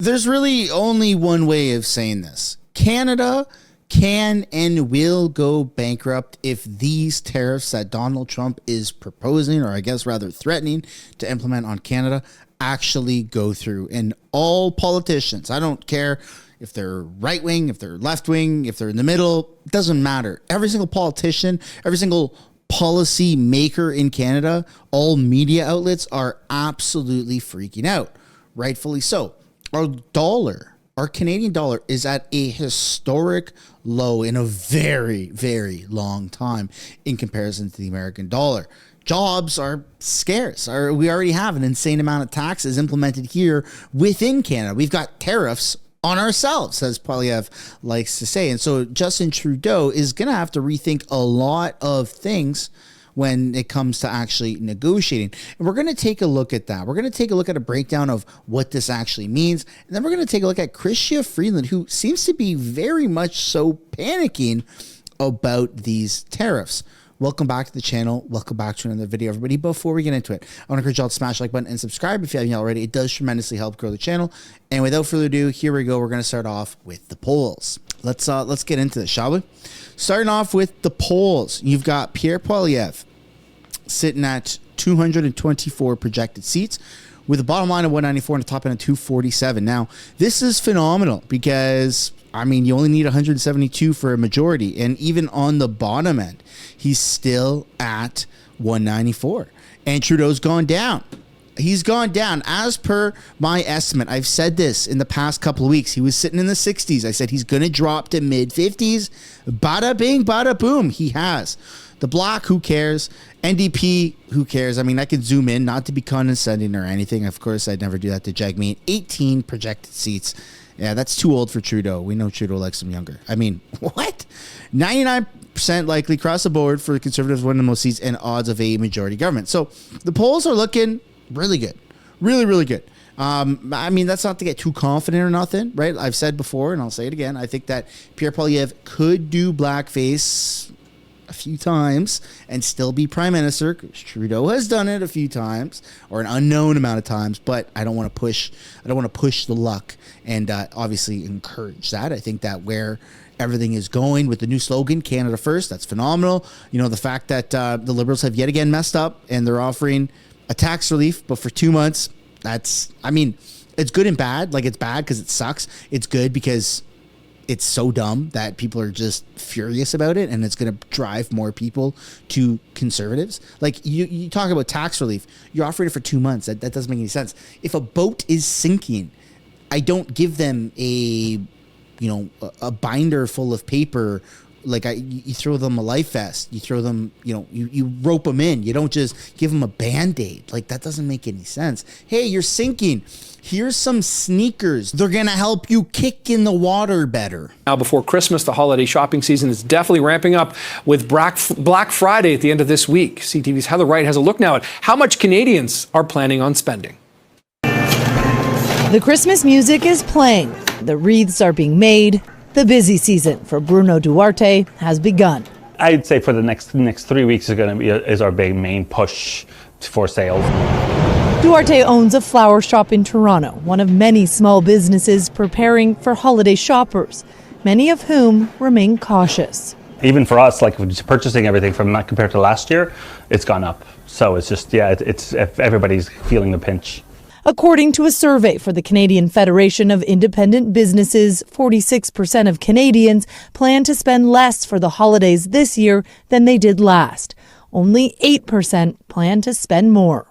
There's really only one way of saying this. Canada can and will go bankrupt if these tariffs that Donald Trump is proposing, or I guess rather threatening to implement on Canada, actually go through. And all politicians, I don't care if they're right wing, if they're left wing, if they're in the middle, it doesn't matter. Every single politician, every single policy maker in Canada, all media outlets are absolutely freaking out. Rightfully so. Our Canadian dollar is at a historic low in a very, very long time in comparison to the American dollar. Jobs are scarce. We already have an insane amount of taxes implemented here within Canada. We've got tariffs on ourselves, as Poilievre likes to say. And so Justin Trudeau is going to have to rethink a lot of things when it comes to actually negotiating. And we're going to take a look at that. We're going to take a look at a breakdown of what this actually means. And then we're going to take a look at Freeland, who seems to be very much so panicking about these tariffs. Welcome back to the channel. Welcome back to another video, everybody. Before we get into it, I want to encourage y'all to smash the like button and subscribe if you haven't already. It does tremendously help grow the channel. And without further ado, here we go. We're going to start off with the polls. Let's get into this, shall we? Starting off with the polls, you've got Pierre Poilievre sitting at 224 projected seats with a bottom line of 194 and a top end of 247. Now, this is phenomenal because, I mean, you only need 172 for a majority. And even on the bottom end, he's still at 194. And Trudeau's gone down. He's gone down. As per my estimate, I've said this in the past couple of weeks. He was sitting in the 60s. I said he's going to drop to mid-50s. Bada bing, bada boom. He has. The Bloc, who cares? NDP, who cares? I mean, I could zoom in, not to be condescending or anything. Of course, I'd never do that to Jagmeet. 18 projected seats. Yeah, that's too old for Trudeau. We know Trudeau likes them younger. I mean, what? 99% likely across the board for the Conservatives winning the most seats and odds of a majority government. So the polls are looking really good. Really, really good. I mean, that's not to get too confident or nothing, right? I've said before, and I'll say it again, I think that Pierre Poilievre could do blackface a few times and still be prime minister, because Trudeau has done it a few times, or an unknown amount of times, but I don't want to push the luck and obviously encourage that. I think that where everything is going with the new slogan, Canada First, that's phenomenal. You know, the fact that the Liberals have yet again messed up and they're offering a tax relief, but for 2 months, that's, I mean, it's good and bad. Like, it's bad because it sucks. It's good because it's so dumb that people are just furious about it, and it's going to drive more people to Conservatives. Like, you talk about tax relief, you're offering it for 2 months. That doesn't make any sense. If a boat is sinking, I don't give them a binder full of paper. Like, you throw them a life vest, you throw them, you rope them in. You don't just give them a Band-Aid. Like, that doesn't make any sense. Hey, you're sinking. Here's some sneakers. They're going to help you kick in the water better. Now, before Christmas, the holiday shopping season is definitely ramping up with Black Friday at the end of this week. CTV's Heather Wright has a look now at how much Canadians are planning on spending. The Christmas music is playing. The wreaths are being made. The busy season for Bruno Duarte has begun. I'd say for the next 3 weeks is our big main push for sales. Duarte owns a flower shop in Toronto, one of many small businesses preparing for holiday shoppers, many of whom remain cautious. Even for us, like purchasing everything from compared to last year, it's gone up. So it's just, it's everybody's feeling the pinch. According to a survey for the Canadian Federation of Independent Businesses, 46% of Canadians plan to spend less for the holidays this year than they did last. Only 8% plan to spend more.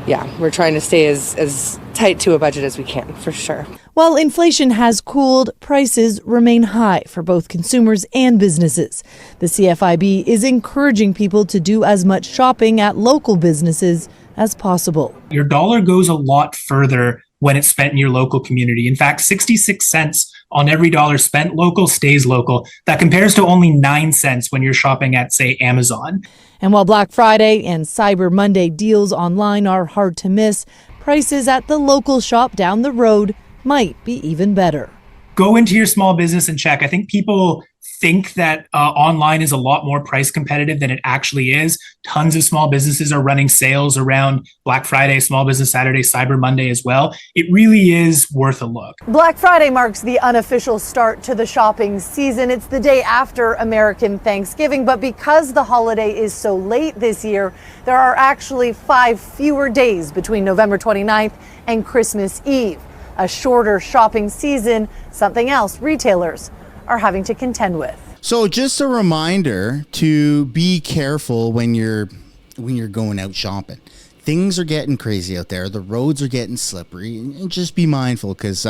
Yeah, we're trying to stay as tight to a budget as we can, for sure. While inflation has cooled, prices remain high for both consumers and businesses. The CFIB is encouraging people to do as much shopping at local businesses as possible. Your dollar goes a lot further when it's spent in your local community. In fact, 66 cents on every dollar spent local stays local. That compares to only 9 cents when you're shopping at, say, Amazon. And while Black Friday and Cyber Monday deals online are hard to miss, prices at the local shop down the road might be even better. Go into your small business and check. I think people think that online is a lot more price competitive than it actually is. Tons of small businesses are running sales around Black Friday, Small Business Saturday, Cyber Monday as well. It really is worth a look. Black Friday marks the unofficial start to the shopping season. It's the day after American Thanksgiving, but because the holiday is so late this year, there are actually 5 fewer days between November 29th and Christmas Eve. A shorter shopping season, something else retailers are having to contend with. So just a reminder to be careful when you're going out shopping. Things are getting crazy out there. The roads are getting slippery, and just be mindful because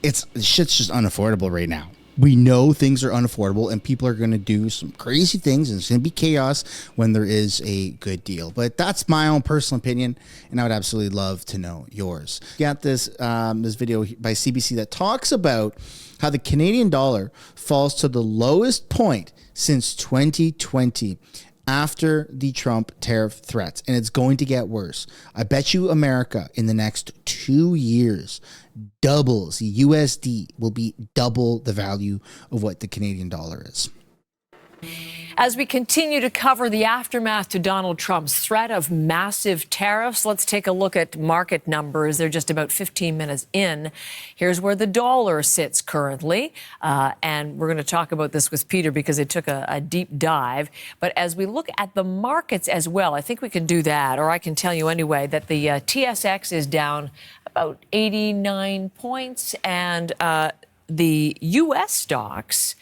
shit's just unaffordable right now. We know things are unaffordable and people are going to do some crazy things and it's going to be chaos when there is a good deal. But that's my own personal opinion and I would absolutely love to know yours. Got this video by CBC that talks about how the Canadian dollar falls to the lowest point since 2020 after the Trump tariff threats, and it's going to get worse. I bet you America in the next 2 years doubles. The USD will be double the value of what the Canadian dollar is. As we continue to cover the aftermath to Donald Trump's threat of massive tariffs, let's take a look at market numbers. They're just about 15 minutes in. Here's where the dollar sits currently. And we're going to talk about this with Peter because it took a deep dive. But as we look at the markets as well, I think we can do that, or I can tell you anyway, that the TSX is down about 89 points and the U.S. stocks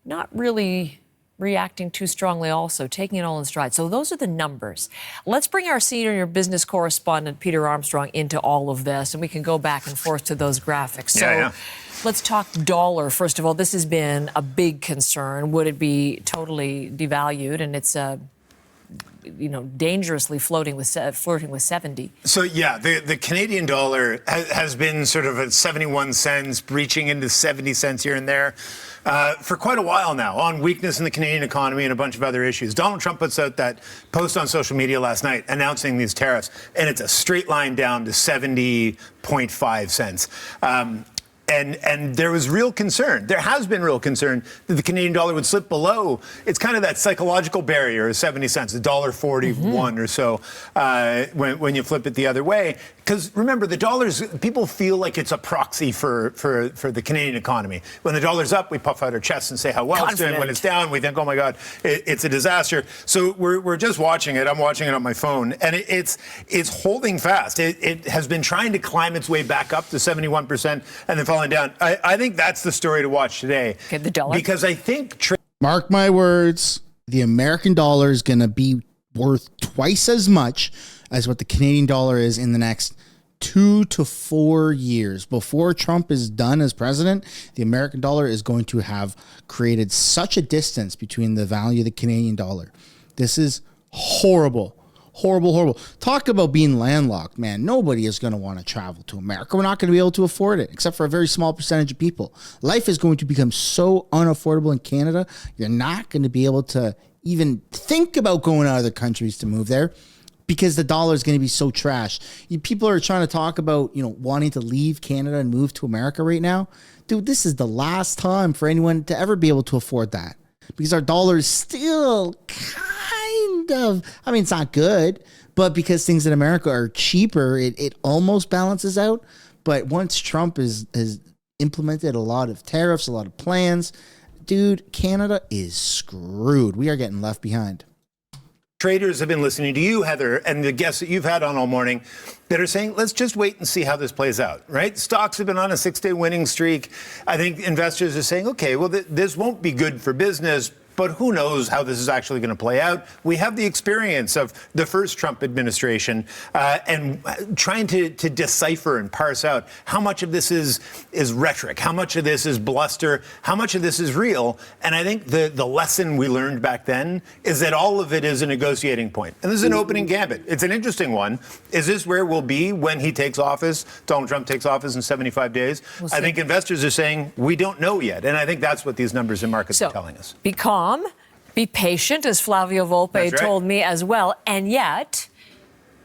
not really reacting too strongly also, taking it all in stride. So those are the numbers. Let's bring our senior business correspondent, Peter Armstrong, into all of this, and we can go back and forth to those graphics. So let's talk dollar. First of all, this has been a big concern. Would it be totally devalued? And it's dangerously flirting with 70. So yeah, the Canadian dollar has been sort of at 71 cents, breaching into 70 cents here and there for quite a while now, on weakness in the Canadian economy and a bunch of other issues. Donald Trump puts out that post on social media last night announcing these tariffs, and it's a straight line down to 70.5 cents. And there was real concern. There has been real concern that the Canadian dollar would slip below. It's kind of that psychological barrier of 70 cents, $1.41 or so when you flip it the other way. Because remember, the dollars, people feel like it's a proxy for the Canadian economy. When the dollar's up, we puff out our chests and say how well it's doing. When it's down, we think, oh my God, it's a disaster. So we're just watching it. I'm watching it on my phone, and it's holding fast. It has been trying to climb its way back up to 71% and then falling down. I think that's the story to watch today. Okay, the dollar. Because I think... Mark my words, the American dollar is going to be worth twice as much as what the Canadian dollar is in the next 2 to 4 years. Before Trump is done as president, the American dollar is going to have created such a distance between the value of the Canadian dollar. This is horrible. Horrible. Talk about being landlocked, man. Nobody is going to want to travel to America. We're not going to be able to afford it, except for a very small percentage of people. Life is going to become so unaffordable in Canada, you're not going to be able to even think about going to other countries to move there because the dollar is going to be so trash. People are trying to talk about, wanting to leave Canada and move to America right now. Dude, this is the last time for anyone to ever be able to afford that because our dollar is still kind of, it's not good, but because things in America are cheaper, it almost balances out. But once Trump has implemented a lot of tariffs, a lot of plans, dude, Canada is screwed. We are getting left behind. Traders have been listening to you, Heather, and the guests that you've had on all morning that are saying, let's just wait and see how this plays out, right? Stocks have been on a 6-day winning streak. I think investors are saying, okay, well, this won't be good for business, but who knows how this is actually going to play out. We have the experience of the first Trump administration and trying to decipher and parse out how much of this is rhetoric, how much of this is bluster, how much of this is real. And I think the lesson we learned back then is that all of it is a negotiating point. And this is an opening gambit. It's an interesting one. Is this where we'll be when he takes office, Donald Trump takes office in 75 days? I think investors are saying, we don't know yet. And I think that's what these numbers in markets are telling us. Be calm. Be patient, as Flavio Volpe told me as well. And yet,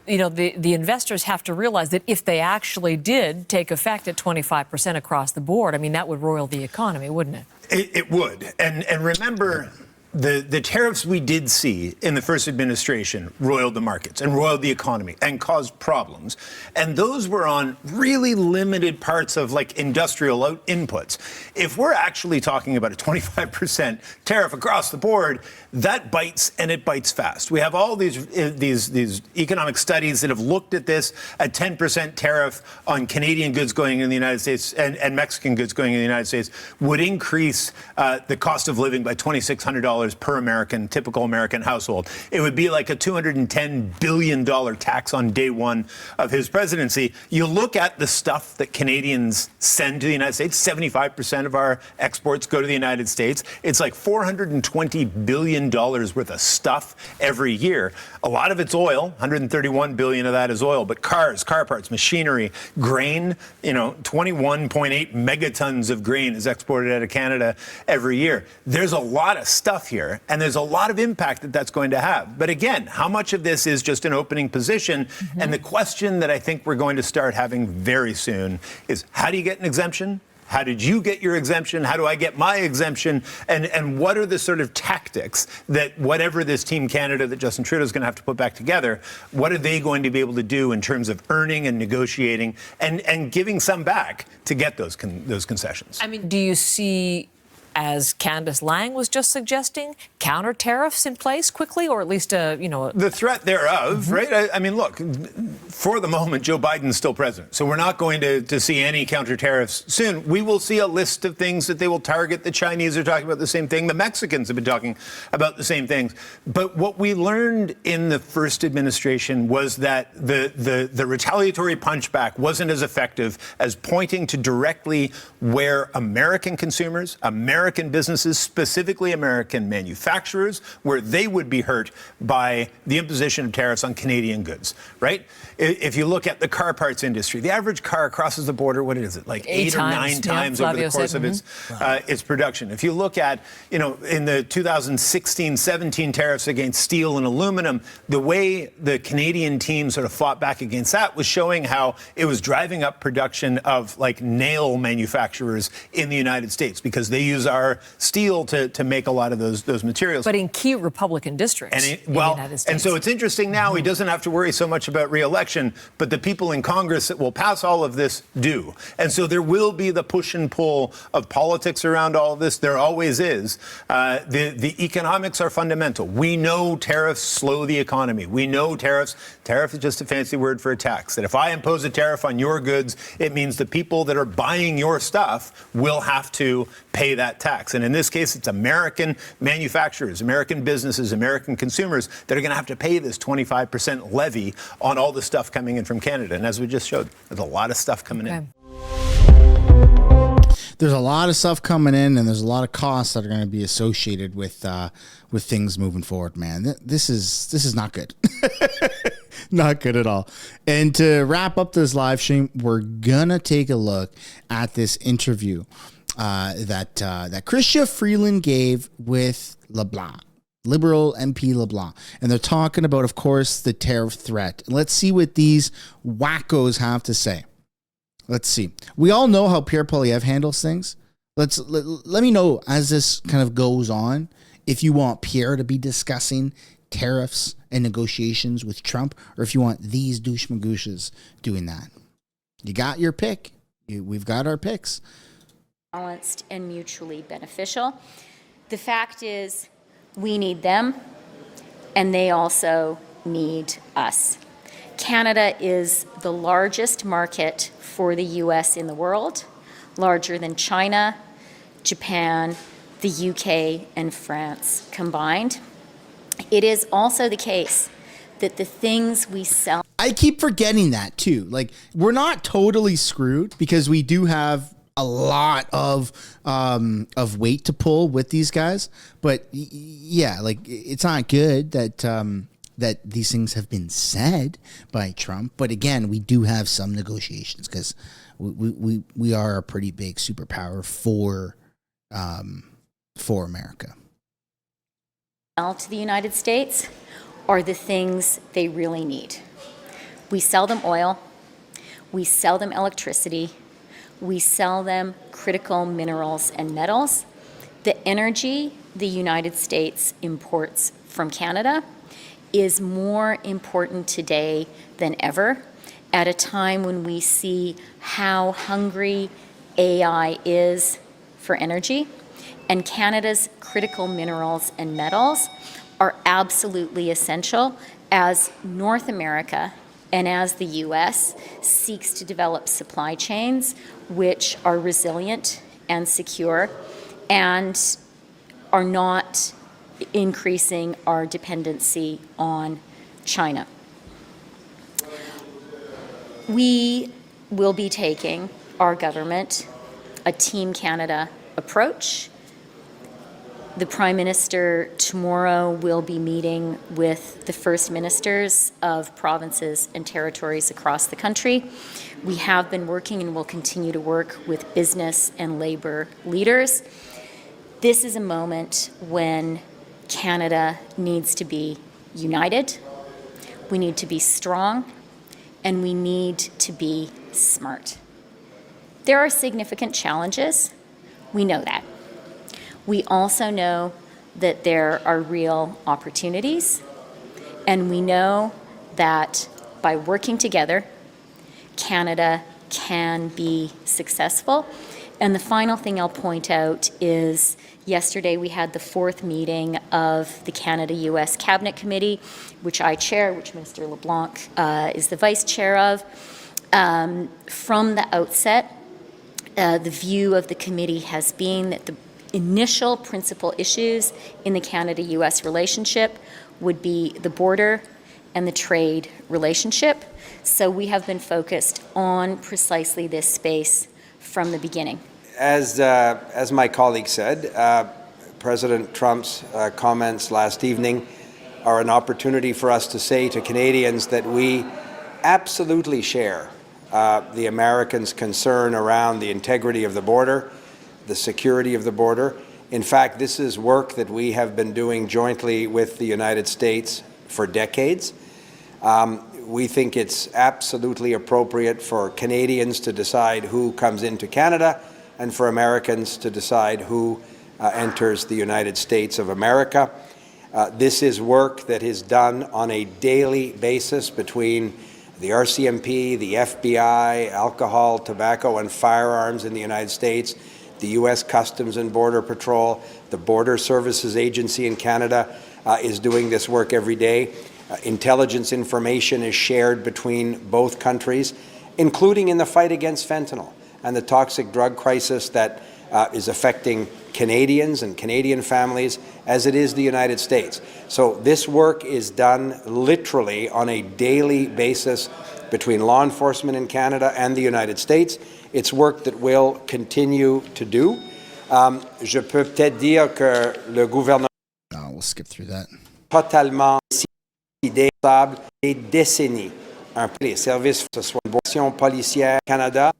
the investors have to realize that if they actually did take effect at 25% across the board, that would roil the economy, wouldn't it? It would. And remember, the tariffs we did see in the first administration roiled the markets and roiled the economy and caused problems. And those were on really limited parts of like industrial inputs. If we're actually talking about a 25% tariff across the board, that bites, and it bites fast. We have all these economic studies that have looked at this. A 10% tariff on Canadian goods going in the United States and Mexican goods going in the United States would increase the cost of living by $2,600 per American, typical American household. It would be like a $210 billion tax on day one of his presidency. You look at the stuff that Canadians send to the United States, 75% of our exports go to the United States. It's like $420 billion worth of stuff every year. A lot of it's oil, 131 billion of that is oil, but cars, car parts, machinery, grain, 21.8 megatons of grain is exported out of Canada every year. There's a lot of stuff here, and there's a lot of impact that that's going to have. But again, how much of this is just an opening position? Mm-hmm. And the question that I think we're going to start having very soon is, how do you get an exemption? How did you get your exemption? How do I get my exemption? And what are the sort of tactics that whatever this Team Canada that Justin Trudeau is going to have to put back together, what are they going to be able to do in terms of earning and negotiating and giving some back to get those concessions? I mean, do you see, as Candace Lang was just suggesting, counter tariffs in place quickly, or at least the threat thereof, mm-hmm. right? I mean, look, for the moment, Joe Biden's still president, so we're not going to see any counter tariffs soon. We will see a list of things that they will target. The Chinese are talking about the same thing. The Mexicans have been talking about the same things. But what we learned in the first administration was that the retaliatory punchback wasn't as effective as pointing to directly where American consumers, American businesses, specifically American manufacturers, where they would be hurt by the imposition of tariffs on Canadian goods, right? If you look at the car parts industry, the average car crosses the border, what is it, like 8 or 9 times over the course of its production. If you look at, in the 2016-17 tariffs against steel and aluminum, the way the Canadian team sort of fought back against that was showing how it was driving up production of like nail manufacturers in the United States because they use our steel to make a lot of those materials. But in key Republican districts in the United States. And so it's interesting now, he doesn't have to worry so much about re-election, but the people in Congress that will pass all of this do. And so there will be the push and pull of politics around all of this. There always is. The economics are fundamental. We know tariffs slow the economy. We know tariff is just a fancy word for a tax. That if I impose a tariff on your goods, it means the people that are buying your stuff will have to pay that tax. And in this case, it's American manufacturers, American businesses, American consumers that are going to have to pay this 25% levy on all the stuff coming in from Canada. And as we just showed, there's a lot of stuff coming in. There's a lot of stuff coming in, and there's a lot of costs that are going to be associated with things moving forward, man. This is not good. Not good at all. And to wrap up this live stream, we're going to take a look at this interview that Chrystia Freeland gave with LeBlanc, Liberal MP LeBlanc. And they're talking about, of course, the tariff threat. Let's see what these wackos have to say. Let's see. We all know how Pierre Poilievre handles things. Let me know as this kind of goes on if you want Pierre to be discussing tariffs and negotiations with Trump, or if you want these douche magooshes doing that. You got your pick. We've got our picks. Balanced and mutually beneficial. The fact is, we need them, and they also need us. Canada is the largest market for the U.S. in the world, larger than China, Japan, the UK, and France combined. It is also the case that the things we sell... I keep forgetting that, too. Like, we're not totally screwed because we do have a lot of weight to pull with these guys. But yeah, like, it's not good that that these things have been said by Trump. But again, we do have some negotiations because we are a pretty big superpower for America. To the United States are the things they really need. We sell them oil, we sell them electricity, we sell them critical minerals and metals, The energy the United States imports from Canada is more important today than ever, at a time when we see how hungry AI is for energy. And Canada's critical minerals and metals are absolutely essential as North America and as the U.S. seeks to develop supply chains which are resilient and secure and are not increasing our dependency on China. We will be taking, our government, a Team Canada approach. The Prime Minister tomorrow will be meeting with the First Ministers of provinces and territories across the country. We have been working and will continue to work with business and labor leaders. This is a moment when Canada needs to be united, we need to be strong, and we need to be smart. There are significant challenges. We know that. We also know that there are real opportunities, and we know that by working together, Canada can be successful. And the final thing I'll point out is yesterday we had the fourth meeting of the Canada-US Cabinet Committee, which I chair, which Minister LeBlanc is the vice chair of. From the outset, the view of the committee has been that the initial principal issues in the Canada-US relationship would be the border and the trade relationship. So we have been focused on precisely this space from the beginning. As my colleague said, President Trump's comments last evening are an opportunity for us to say to Canadians that we absolutely share the Americans' concern around the integrity of the border, the security of the border. In fact, this is work that we have been doing jointly with the United States for decades. We think it's absolutely appropriate for Canadians to decide who comes into Canada and for Americans to decide who enters the United States of America. This is work that is done on a daily basis between the RCMP, the FBI, alcohol, tobacco, and firearms in the United States, the U.S. Customs and Border Patrol, the Border Services Agency in Canada is doing this work every day. Intelligence information is shared between both countries, including in the fight against fentanyl and the toxic drug crisis that is affecting Canadians and Canadian families as it is the United States. So this work is done literally on a daily basis between law enforcement in Canada and the United States. It's work that we'll continue to do. Je peux peut-être dire que le gouvernement we'll skip through that. Totalement décidé des décennies. Les services, que ce soit une action policière Canada,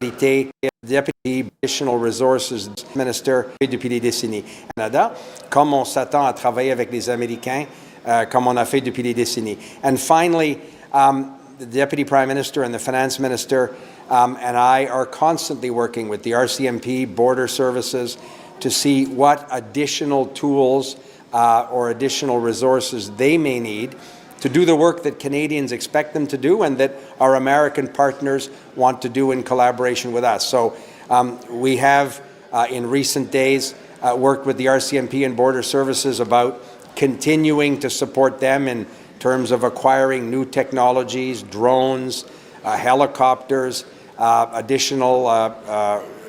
Deputy Additional Resources Minister depuis des décennies. Canada, comme on s'attend à travailler avec les Américains, comme on a fait depuis des décennies. And finally, the Deputy Prime Minister and the Finance Minister and I are constantly working with the RCMP, Border Services, to see what additional tools or additional resources they may need to do the work that Canadians expect them to do and that our American partners want to do in collaboration with us. So we have, in recent days, worked with the RCMP and Border Services about continuing to support them in terms of acquiring new technologies, drones, helicopters, additional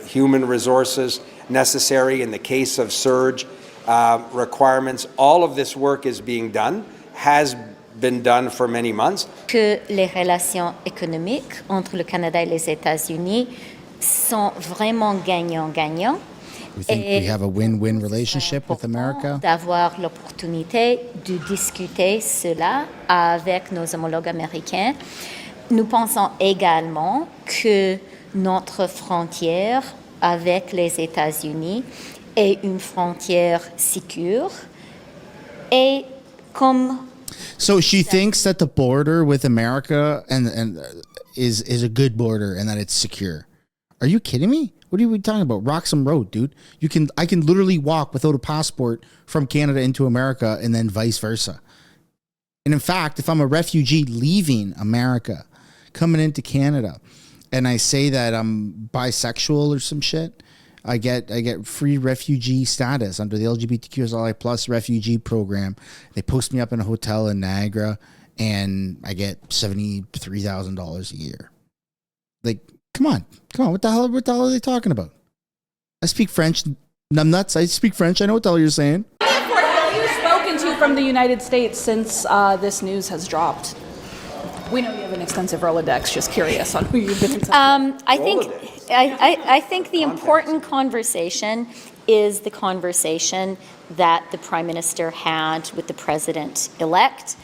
human resources necessary in the case of surge requirements. All of this work is being done, has been done for many months. Que les relations économiques entre le Canada et les États-Unis sont vraiment gagnant-gagnant. We think we have a win-win relationship with America. D'avoir l'opportunité de discuter cela avec nos homologues américains. Nous pensons également que notre frontière avec les États-Unis est une frontière sécure et comme So she thinks that the border with America and is a good border and that it's secure. Are you kidding me? What are we talking about? Roxham Road, dude. I can literally walk without a passport from Canada into America and then vice versa. And in fact, if I'm a refugee leaving America, coming into Canada, and I say that I'm bisexual or some shit, I get free refugee status under the LGBTQI plus refugee program. They post me up in a hotel in Niagara, and I get $73,000 a year. Like, come on, what the hell are they talking about? I speak French, numbnuts. I speak French. I know what the hell you're saying. Have you spoken to from the United States since this news has dropped? We know you have an extensive Rolodex. Just curious on who you've been in touch with. I think the important conversation is the conversation that the Prime Minister had with the President-elect.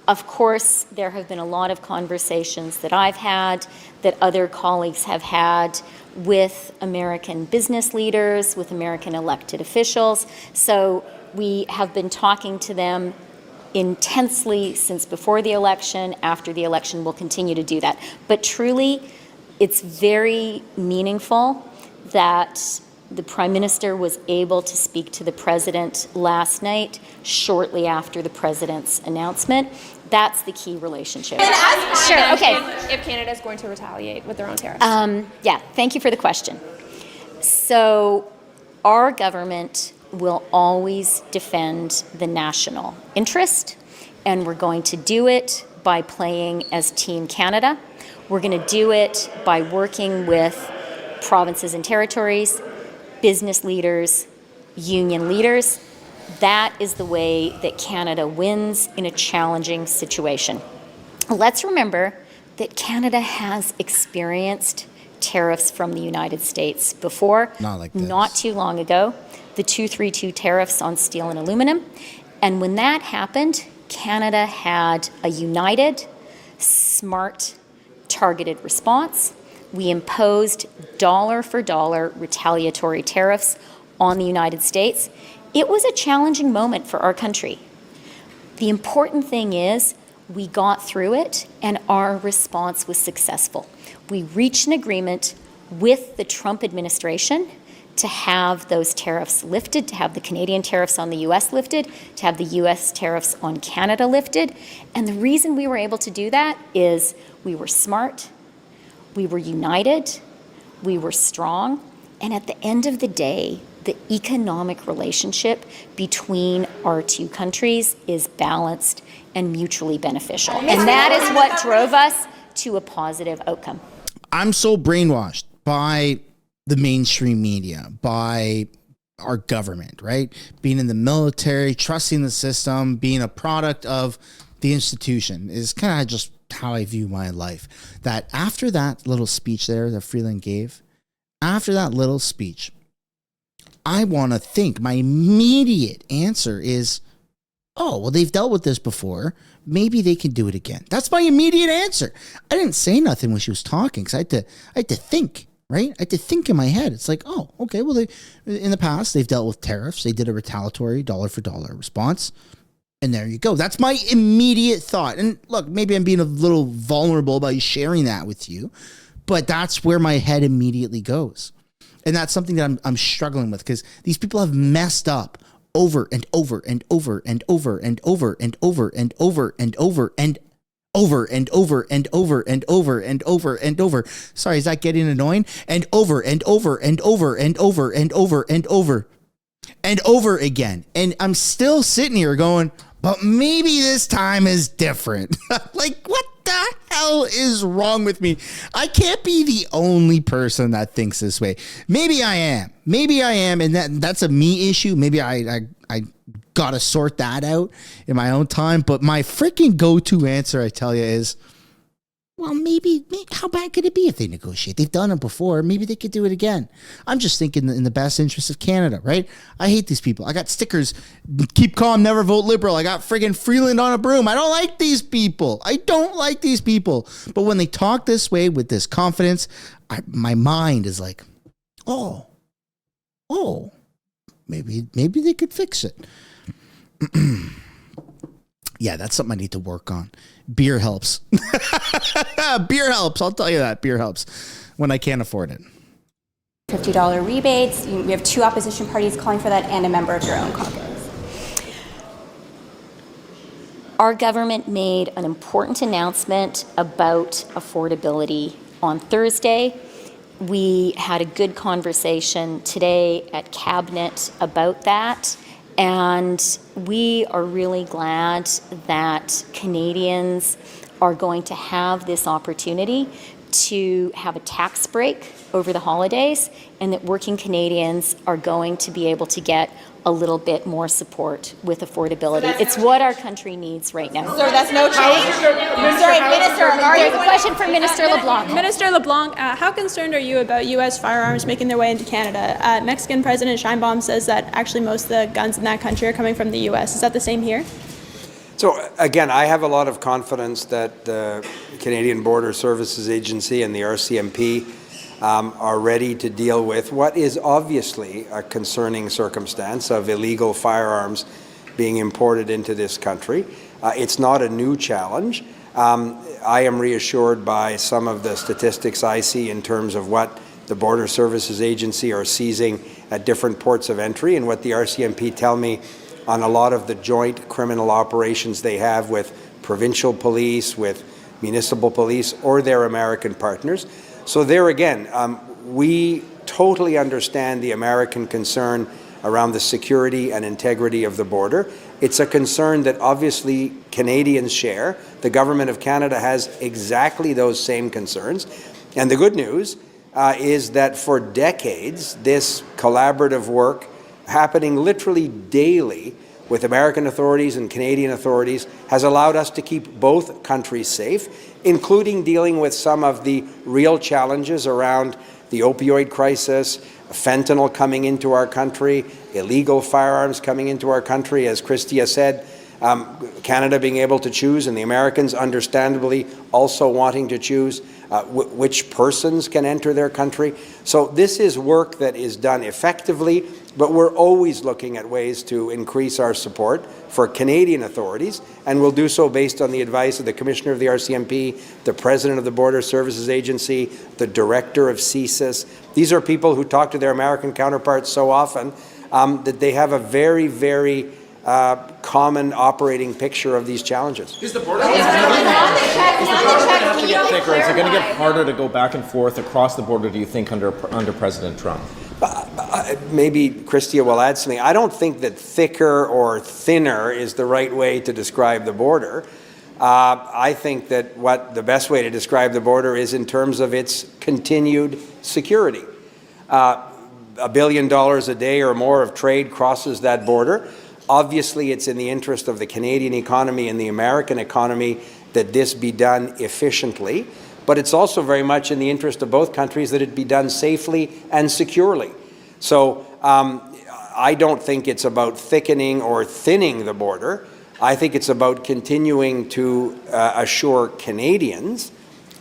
Of course, there have been a lot of conversations that I've had, that other colleagues have had with American business leaders, with American elected officials. So we have been talking to them intensely since before the election. After the election, we'll continue to do that. But truly, it's very meaningful that the Prime Minister was able to speak to the President last night, shortly after the President's announcement. That's the key relationship. Sure, okay. If Canada is going to retaliate with their own tariffs. Yeah, thank you for the question. So our government will always defend the national interest, and we're going to do it by playing as Team Canada. We're going to do it by working with provinces and territories, business leaders, union leaders. That is the way that Canada wins in a challenging situation. Let's remember that Canada has experienced tariffs from the United States before, not too long ago, the 232 tariffs on steel and aluminum. And when that happened, Canada had a united, smart, targeted response. We imposed dollar for dollar retaliatory tariffs on the United States. It was a challenging moment for our country. The important thing is we got through it and our response was successful. We reached an agreement with the Trump administration to have those tariffs lifted, to have the Canadian tariffs on the US lifted, to have the US tariffs on Canada lifted. And the reason we were able to do that is we were smart, we were united, we were strong, and at the end of the day, the economic relationship between our two countries is balanced and mutually beneficial. And that is what drove us to a positive outcome. I'm so brainwashed by the mainstream media, by our government, right? Being in the military, trusting the system, being a product of the institution is kind of just how I view my life. That after that little speech there that Freeland gave, after that little speech, I want to think my immediate answer is, oh, well, they've dealt with this before. Maybe they can do it again. That's my immediate answer. I didn't say nothing when she was talking because I had to think, right? I had to think in my head. It's like, oh, okay, well, in the past, they've dealt with tariffs. They did a retaliatory dollar for dollar response. And there you go. That's my immediate thought. And look, maybe I'm being a little vulnerable by sharing that with you, but that's where my head immediately goes. And that's something that I'm struggling with because these people have messed up over and over and over and over and over and over and over and over and over and over and over and over and over and over. Sorry, is that getting annoying? And over and over and over and over and over and over and over again. And I'm still sitting here going, but maybe this time is different. Like, what the hell is wrong with me? I can't be the only person that thinks this way. Maybe I am. And that's a me issue. Maybe I gotta sort that out in my own time. But my freaking go-to answer, I tell you, is, well, maybe how bad could it be if they negotiate? They've done it before. Maybe they could do it again. I'm just thinking in the best interest of Canada, right? I hate these people. I got stickers, keep calm, never vote Liberal. I got friggin' Freeland on a broom. I don't like these people. But when they talk this way with this confidence, my mind is like, oh, maybe they could fix it. Yeah, that's something I need to work on. Beer helps. Beer helps. I'll tell you that. Beer helps when I can't afford it. $50 rebates. We have 2 opposition parties calling for that and a member of your own caucus. Our government made an important announcement about affordability on Thursday. We had a good conversation today at Cabinet about that, and we are really glad that Canadians are going to have this opportunity to have a tax break over the holidays, and that working Canadians are going to be able to get a little bit more support with affordability. It's what our country needs right now. So that's no change? Sorry, Minister, there's a question for Minister LeBlanc. Minister LeBlanc, how concerned are you about U.S. firearms making their way into Canada? Mexican President Sheinbaum says that actually most of the guns in that country are coming from the U.S. Is that the same here? So again, I have a lot of confidence that the Canadian Border Services Agency and the RCMP are ready to deal with what is obviously a concerning circumstance of illegal firearms being imported into this country. It's not a new challenge. I am reassured by some of the statistics I see in terms of what the Border Services Agency are seizing at different ports of entry, and what the RCMP tell me on a lot of the joint criminal operations they have with provincial police, with municipal police, or their American partners. So there again, we totally understand the American concern around the security and integrity of the border. It's a concern that obviously Canadians share. The Government of Canada has exactly those same concerns. And the good news is that for decades, this collaborative work happening literally daily with American authorities and Canadian authorities has allowed us to keep both countries safe, including dealing with some of the real challenges around the opioid crisis, fentanyl coming into our country, illegal firearms coming into our country. As Christia said, Canada being able to choose, and the Americans understandably also wanting to choose which persons can enter their country. So this is work that is done effectively, but we're always looking at ways to increase our support for Canadian authorities, and we'll do so based on the advice of the Commissioner of the RCMP, the President of the Border Services Agency, the Director of CSIS. These are people who talk to their American counterparts so often that they have a very, very common operating picture of these challenges. Is the border going to get thicker? Is it going to get harder to go back and forth across the border, do you think, under President Trump? Maybe Christia will add something. I don't think that thicker or thinner is the right way to describe the border. I think that what the best way to describe the border is in terms of its continued security. $1 billion a day or more of trade crosses that border. Obviously, it's in the interest of the Canadian economy and the American economy that this be done efficiently, but it's also very much in the interest of both countries that it be done safely and securely. So I don't think it's about thickening or thinning the border. I think it's about continuing to assure Canadians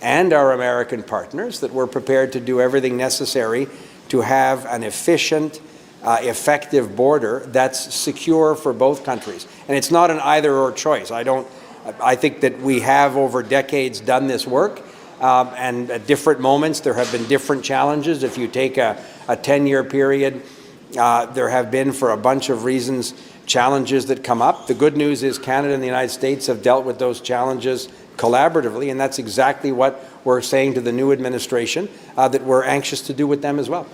and our American partners that we're prepared to do everything necessary to have an efficient, effective border that's secure for both countries. And it's not an either-or choice. I think that we have over decades done this work, and at different moments there have been different challenges. If you take a 10-year period, there have been, for a bunch of reasons, challenges that come up. The good news is Canada and the United States have dealt with those challenges collaboratively, and that's exactly what we're saying to the new administration, that we're anxious to do with them as well.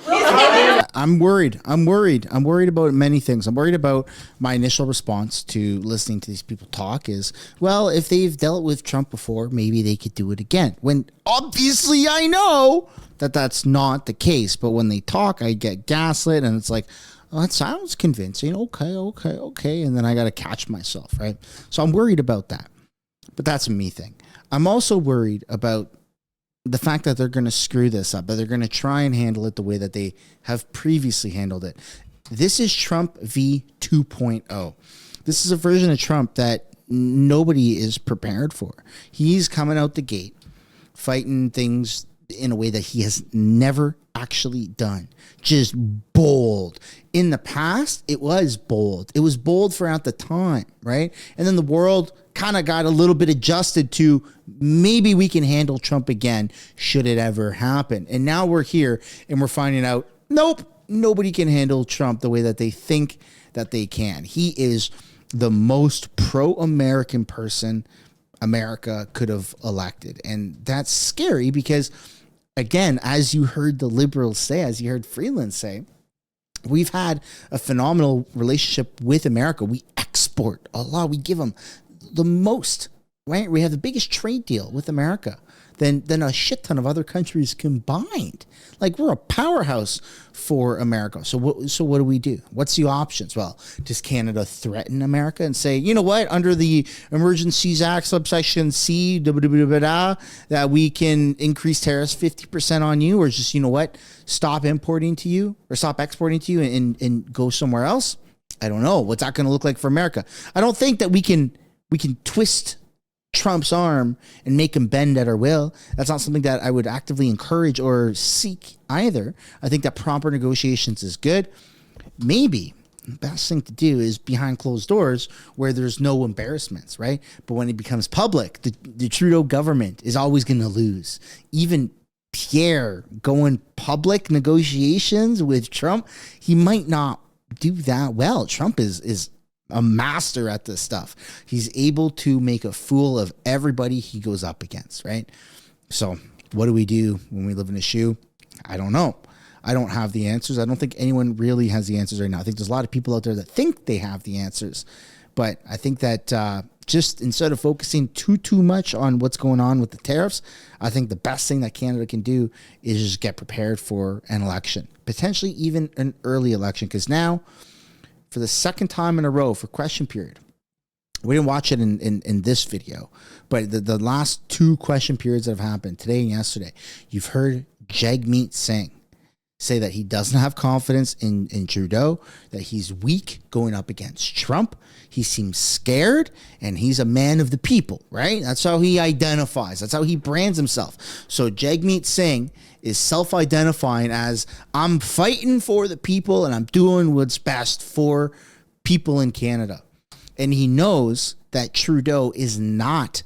I'm worried. I'm worried about many things. I'm worried about my initial response to listening to these people talk is, well, if they've dealt with Trump before, maybe they could do it again. When obviously I know that that's not the case. But when they talk, I get gaslit, and it's like, oh, that sounds convincing. Okay. And then I got to catch myself, right? So I'm worried about that. But that's a me thing. I'm also worried about the fact that they're going to screw this up, that they're going to try and handle it the way that they have previously handled it. This is Trump v 2.0. This is a version of Trump that nobody is prepared for. He's coming out the gate, fighting things in a way that he has never actually done. Just bold. In the past, it was bold. It was bold throughout the time, right? And then the world kind of got a little bit adjusted to maybe we can handle Trump again should it ever happen. And now we're here and we're finding out Nope. Nobody can handle Trump the way that they think that they can. He is the most pro-American person America could have elected. And that's scary because, again, as you heard the liberals say, as you heard Freeland say, we've had a phenomenal relationship with America. We export a lot. We give them the most, right? We have the biggest trade deal with America than a shit ton of other countries combined. Like, we're a powerhouse for America. So what do we do? What's the options? Well, does Canada threaten America and say, you know what, under the Emergencies Act, subsection C, that we can increase tariffs 50% on you, or just, you know what, stop importing to you or stop exporting to you and go somewhere else? I don't know. What's that going to look like for America? I don't think that we can twist Trump's arm and make him bend at our will. That's not something that I would actively encourage or seek either. I think that proper negotiations is good. Maybe the best thing to do is behind closed doors where there's no embarrassments, right? But when it becomes public, the Trudeau government is always going to lose. Even Pierre going public negotiations with Trump, he might not do that well. Trump is a master at this stuff. He's able to make a fool of everybody he goes up against, right? So what do we do when we live in a shoe? I don't know. I don't have the answers. I don't think anyone really has the answers right now. I think there's a lot of people out there that think they have the answers, but I think that just instead of focusing too much on what's going on with the tariffs, I think the best thing that Canada can do is just get prepared for an election, potentially even an early election, because now, for the second time in a row for question period, we didn't watch it in this video, but the last two question periods that have happened today and yesterday, you've heard Jagmeet Singh say that he doesn't have confidence in Trudeau, that he's weak going up against Trump. He seems scared, and he's a man of the people, right? That's how he identifies. That's how he brands himself. So Jagmeet Singh is self-identifying as, I'm fighting for the people and I'm doing what's best for people in Canada. And he knows that Trudeau is not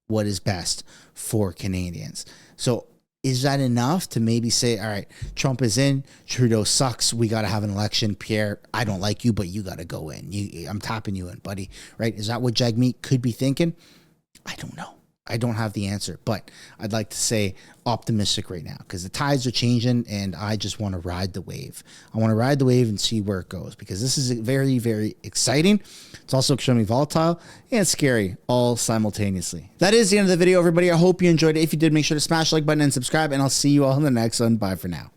what is best for Canadians. So is that enough to maybe say, all right, Trump is in, Trudeau sucks, we got to have an election, Pierre, I don't like you, but you got to go in. I'm tapping you in, buddy, right? Is that what Jagmeet could be thinking? I don't know. I don't have the answer, but I'd like to say optimistic right now because the tides are changing and I just want to ride the wave. I want to ride the wave and see where it goes because this is very, very exciting. It's also extremely volatile and scary all simultaneously. That is the end of the video, everybody. I hope you enjoyed it. If you did, make sure to smash the like button and subscribe, and I'll see you all in the next one. Bye for now.